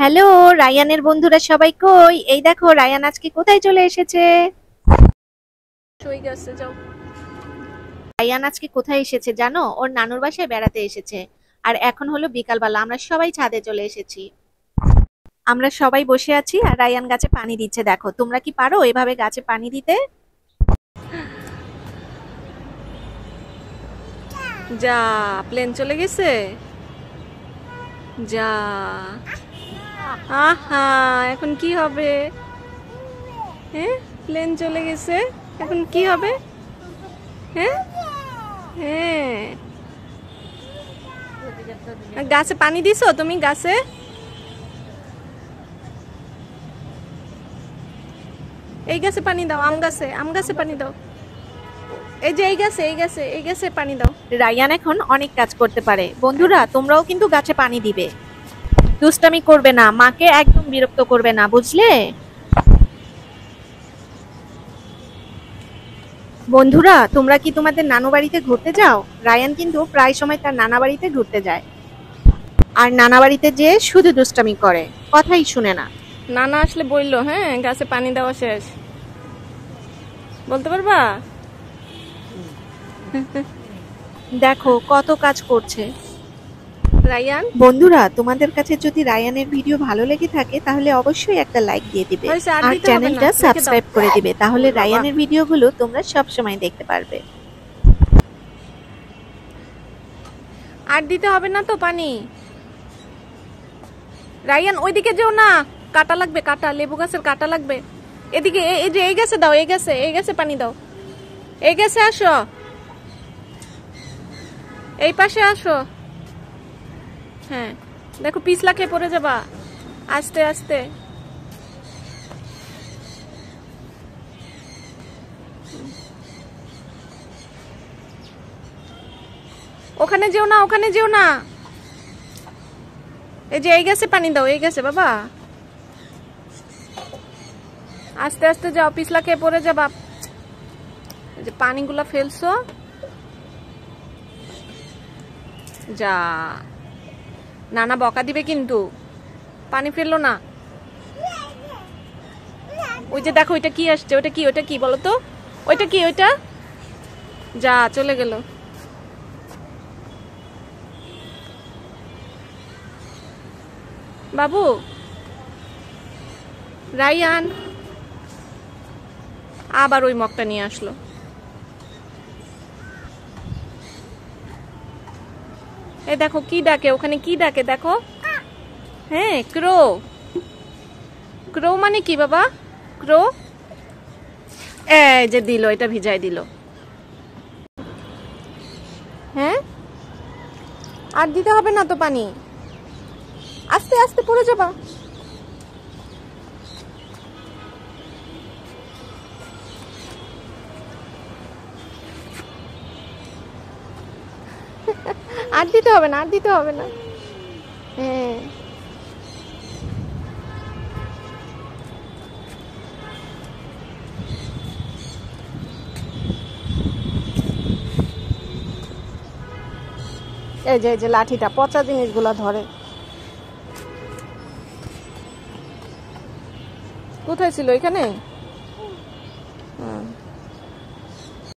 Hello রায়ানের বন্ধুরা সবাই কই? এই দেখো রায়ান আজকে কোথায় চলে এসেছে। রায়ান আজকে কোথায় এসেছে জানো? ওর নানুর বাসায় বেড়াতে এসেছে। আর এখন হলো বিকালবেলা, আমরা সবাই ছাদে চলে এসেছি। আমরা সবাই বসে আছি আর রায়ান গাছে পানি দিচ্ছে। দেখো তোমরা কি পারো এভাবে গাছে পানি দিতে? যা, প্লেন চলে গেছে। যা, আহা, এখন কি হবে? হ্যাঁ, প্লেন চলে গেছে, এখন কি হবে? হ্যাঁ হ্যাঁ, গাছে পানি দিছো তুমি? গাছে এই গাছে পানি দাও, আম গাছে পানি দাও। এই যে এই গাছে পানি দাও। রায়ান এখন অনেক কাজ করতে পারে। বন্ধুরা তোমরাও কিন্তু গাছে পানি দিবে, দুষ্টামি করবে না, মাকে একদম বিরক্ত করবে না, বুঝলে? বন্ধুরা তোমরা কি তোমাদের নানু বাড়িতে ঘুরতে যাও? রায়ান কিন্তু প্রায় সময় তার নানা বাড়িতে ঘুরতে যায়, আর নানা বাড়িতে যেয়ে শুধু দুষ্টামি করে, কথাই শুনে না। নানা আসলে বললো, হ্যাঁ গাছে পানি দেওয়া শেষ, বলতে পারবা? দেখো কত কাজ করছে রায়ান। বন্ধুরা তোমাদের কাছে যদি রায়ানের ভিডিও ভালো লেগে থাকে তাহলে অবশ্যই একটা লাইক দিয়ে দিবে আর চ্যানেলটা সাবস্ক্রাইব করে দিবে, তাহলে রায়ানের ভিডিওগুলো তোমরা সব সময় দেখতে পারবে। আর দিতে হবে না তো পানি। রায়ান ওইদিকে যেও না, কাটা লাগবে, কাটা, লেবু গাছের কাটা লাগবে। এদিকে এই যে এই গাছে দাও, এই গাছে পানি দাও। এই গাছে আসো, এই পাশে আসো। হ্যাঁ দেখো পিছলা খেয়ে পড়ে যাবা, আস্তে আস্তে। ওখানে যেও না, ওখানে যেও না। এই যে এই গাছে পানি দাও, এই গাছে বাবা, আস্তে আস্তে যাও, পিছলা খেয়ে পড়ে যাবা। এই যে পানিগুলা ফেলছো, যা, নানা বকা দিবে কিন্তু, পানি ফেললো না। ওই যে দেখো ওইটা কি আসছে, ওইটা কি বলো তো? ওইটা কি? ওইটা যা, চলে গেল। বাবু, রায়ান আবার ওই মগটা নিয়ে আসলো। এই দেখো কি ডাকে, ওখানে কি ডাকে দেখো। হ্যাঁ, ক্রো। ক্রো মানে কি বাবা? ক্রো। এই যে দিল, এটা ভিজাই দিল। হ্যাঁ, আর দিতে হবে না তো পানি, আস্তে আস্তে পড়ে যাবা। আর দিতে হবে না, আর দিতে হবে না। হ্যাঁ, এই যে লাঠিটা পচা জিনিসগুলা ধরে। কোথায় ছিল? এখানে।